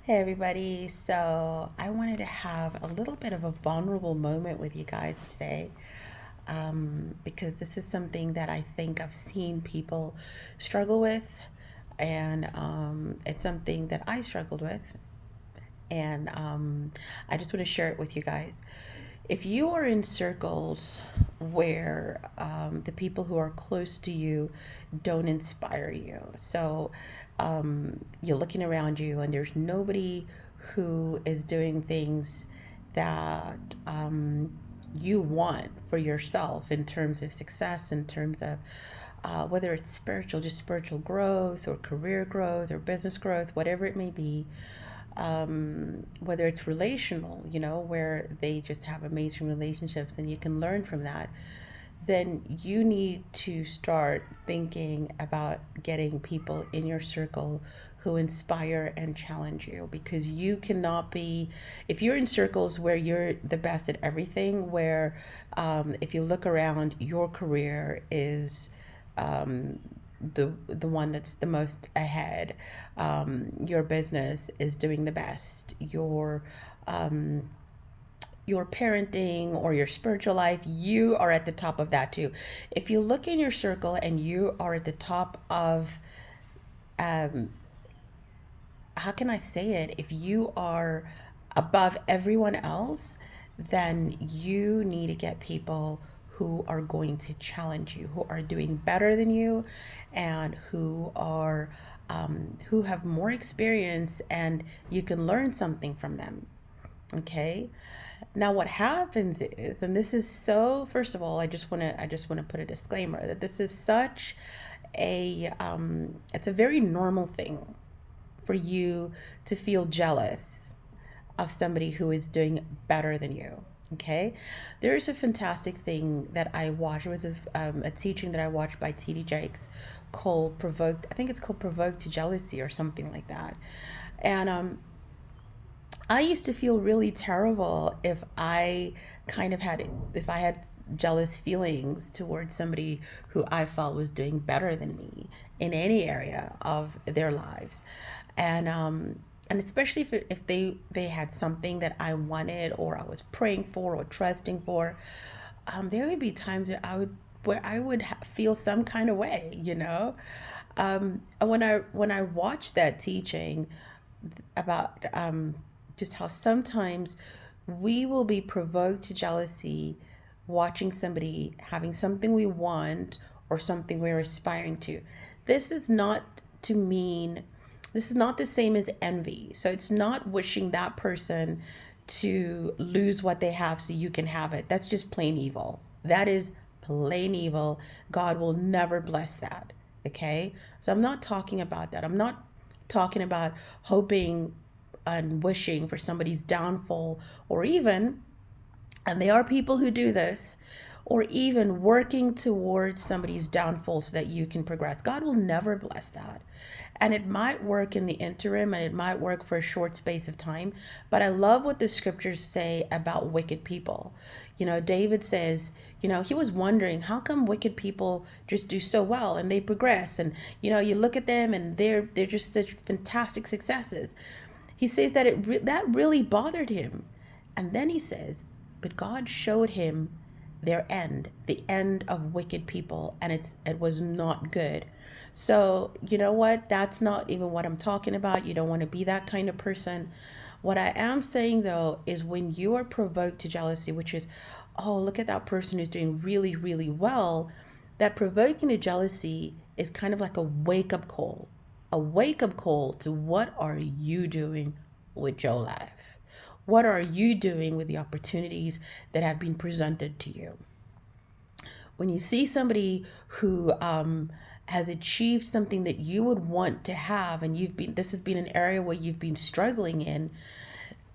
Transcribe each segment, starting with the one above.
Hey everybody, so I wanted to have a little bit of a vulnerable moment with you guys today because this is something that I think I've seen people struggle with, and it's something that I struggled with, and I just want to share it with you guys. If you are in circles where the people who are close to you don't inspire you, so you're looking around you and there's nobody who is doing things that you want for yourself in terms of success, in terms of whether it's spiritual, just spiritual growth, or career growth, or business growth, whatever it may be, whether it's relational, where they just have amazing relationships and you can learn from that, then you need to start thinking about getting people in your circle who inspire and challenge you, because you cannot be, if you're in circles where you're the best at everything, where if you look around, your career is um, the one that's the most ahead. Your business is doing the best. Um, your parenting or your spiritual life, you are at the top of that too. If you look in your circle and you are at the top of, um, how can I say it? If you are above everyone else, then you need to get people who are going to challenge you, who are doing better than you, and who have more experience, and you can learn something from them. Okay. Now what happens is, and this is so, first of all, I just want to put a disclaimer that this is such it's a very normal thing for you to feel jealous of somebody who is doing better than you. Okay. There's a fantastic thing that I watched. It was a teaching that I watched by TD Jakes called Provoked. I think it's called Provoked to Jealousy or something like that. And I used to feel really terrible if if I had jealous feelings towards somebody who I felt was doing better than me in any area of their lives. And especially if they had something that I wanted, or I was praying for or trusting for, there would be times where I would feel some kind of way. And when I watched that teaching about just how sometimes we will be provoked to jealousy watching somebody having something we want or something we're aspiring to. This is not to mean, this is not the same as envy. So it's not wishing that person to lose what they have so you can have it. That's just plain evil. That is plain evil. God will never bless that. Okay? So I'm not talking about that. I'm not talking about hoping and wishing for somebody's downfall, or even, and there are people who do this, or even working towards somebody's downfall so that you can progress. God will never bless that. And it might work in the interim, and it might work for a short space of time. But I love what the scriptures say about wicked people. David says, he was wondering, how come wicked people just do so well and they progress? And, you look at them and they're just such fantastic successes. He says that that really bothered him. And then he says, but God showed him their end, the end of wicked people, and it was not good. So, you know what? That's not even what I'm talking about. You don't want to be that kind of person. What I am saying though is, when you are provoked to jealousy, which is, oh, look at that person who's doing really, really well, that provoking to jealousy is kind of like a wake up call to, what are you doing with your life? What are you doing with the opportunities that have been presented to you? When you see somebody who has achieved something that you would want to have, and this has been an area where you've been struggling in,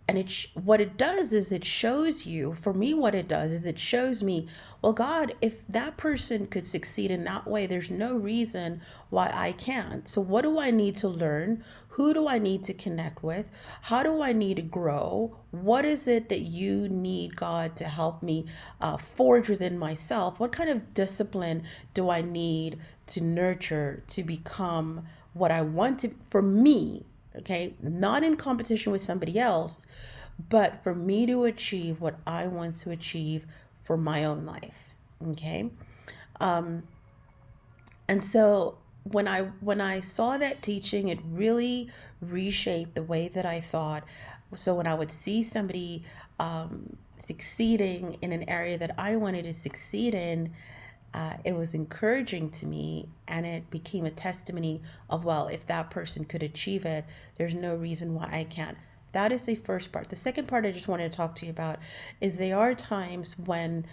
and what it does is it shows you, for me, what it does is it shows me, well, God, if that person could succeed in that way, there's no reason why I can't. So what do I need to learn? Who do I need to connect with? How do I need to grow? What is it that you need, God, to help me forge within myself? What kind of discipline do I need to nurture to become what I want to, for me? Okay, not in competition with somebody else, but for me to achieve what I want to achieve for my own life. Okay. Um, and so when I saw that teaching, it really reshaped the way that I thought. So when I would see somebody succeeding in an area that I wanted to succeed in, it was encouraging to me, and it became a testimony of, well, if that person could achieve it, there's no reason why I can't. That is the first part. The second part I just wanted to talk to you about is there are times when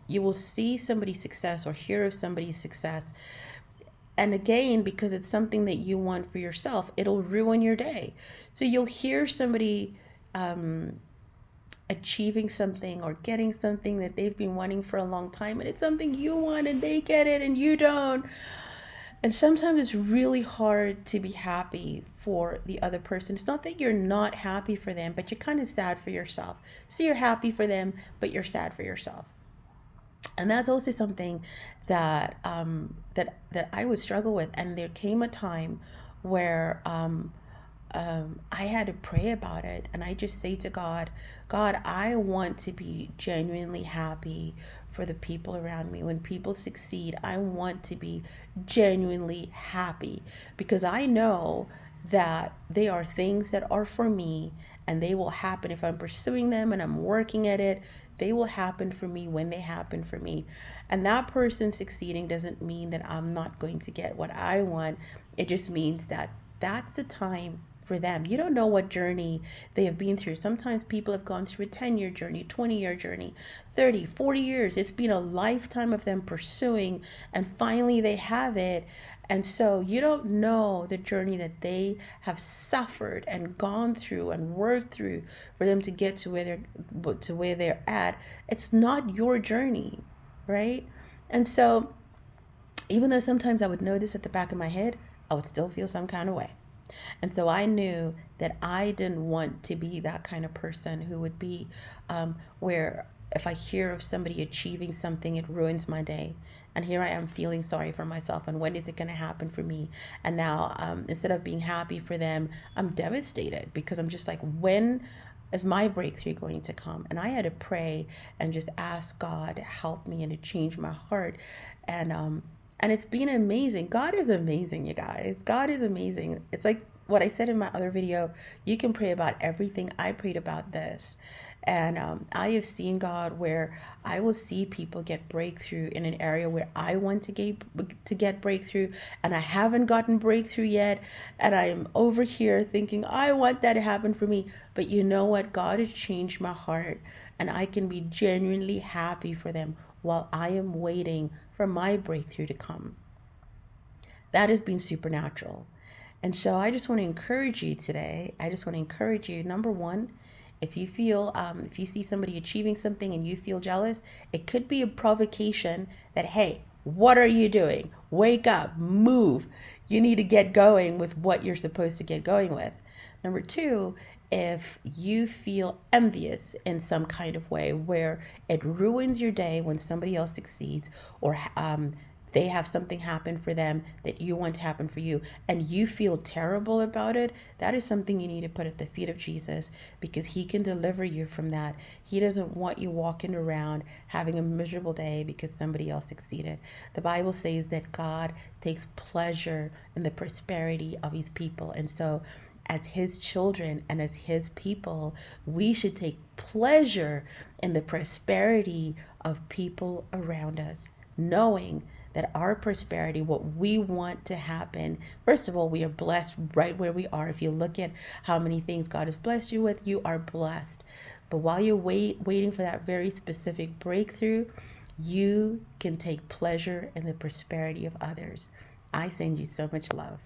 you will see somebody's success or hear of somebody's success, and again, because it's something that you want for yourself, it'll ruin your day. So you'll hear somebody um, achieving something or getting something that they've been wanting for a long time, and it's something you want and they get it and you don't. And sometimes it's really hard to be happy for the other person. It's not that you're not happy for them, but you're kind of sad for yourself. So you're happy for them, but you're sad for yourself. And that's also something that I would struggle with. And there came a time where I had to pray about it, and I just say to God, God, I want to be genuinely happy for the people around me. When people succeed, I want to be genuinely happy, because I know that they are things that are for me, and they will happen if I'm pursuing them and I'm working at it. They will happen for me when they happen for me. And that person succeeding doesn't mean that I'm not going to get what I want. It just means that that's the time for them. You don't know what journey they have been through. Sometimes people have gone through a 10-year journey, 20-year journey, 30, 40 years. It's been a lifetime of them pursuing, and finally they have it. And so you don't know the journey that they have suffered and gone through and worked through for them to get to where they're at. It's not your journey, right? And so even though sometimes I would know this at the back of my head, I would still feel some kind of way. And so I knew that I didn't want to be that kind of person who would be where if I hear of somebody achieving something, it ruins my day. And here I am feeling sorry for myself. And when is it going to happen for me? And now instead of being happy for them, I'm devastated, because I'm just like, when is my breakthrough going to come? And I had to pray and just ask God to help me and to change my heart. And it's been amazing. God is amazing, you guys. God is amazing. It's like what I said in my other video. You can pray about everything. I prayed about this. And I have seen God where I will see people get breakthrough in an area where I want to get breakthrough, and I haven't gotten breakthrough yet. And I'm over here thinking, I want that to happen for me. But you know what? God has changed my heart, and I can be genuinely happy for them while I am waiting for my breakthrough to come. That has been supernatural. And so I just want to encourage you today. I just want to encourage you, number one, if you see somebody achieving something and you feel jealous, it could be a provocation that, hey, what are you doing? Wake up, move. You need to get going with what you're supposed to get going with. Number two, if you feel envious in some kind of way where it ruins your day when somebody else succeeds, or they have something happen for them that you want to happen for you, and you feel terrible about it, that is something you need to put at the feet of Jesus, because he can deliver you from that. He doesn't want you walking around having a miserable day because somebody else succeeded. The Bible says that God takes pleasure in the prosperity of his people. And so as his children and as his people, we should take pleasure in the prosperity of people around us, knowing that our prosperity, what we want to happen, first of all, we are blessed right where we are. If you look at how many things God has blessed you with, you are blessed. But while you're waiting for that very specific breakthrough, you can take pleasure in the prosperity of others. I send you so much love.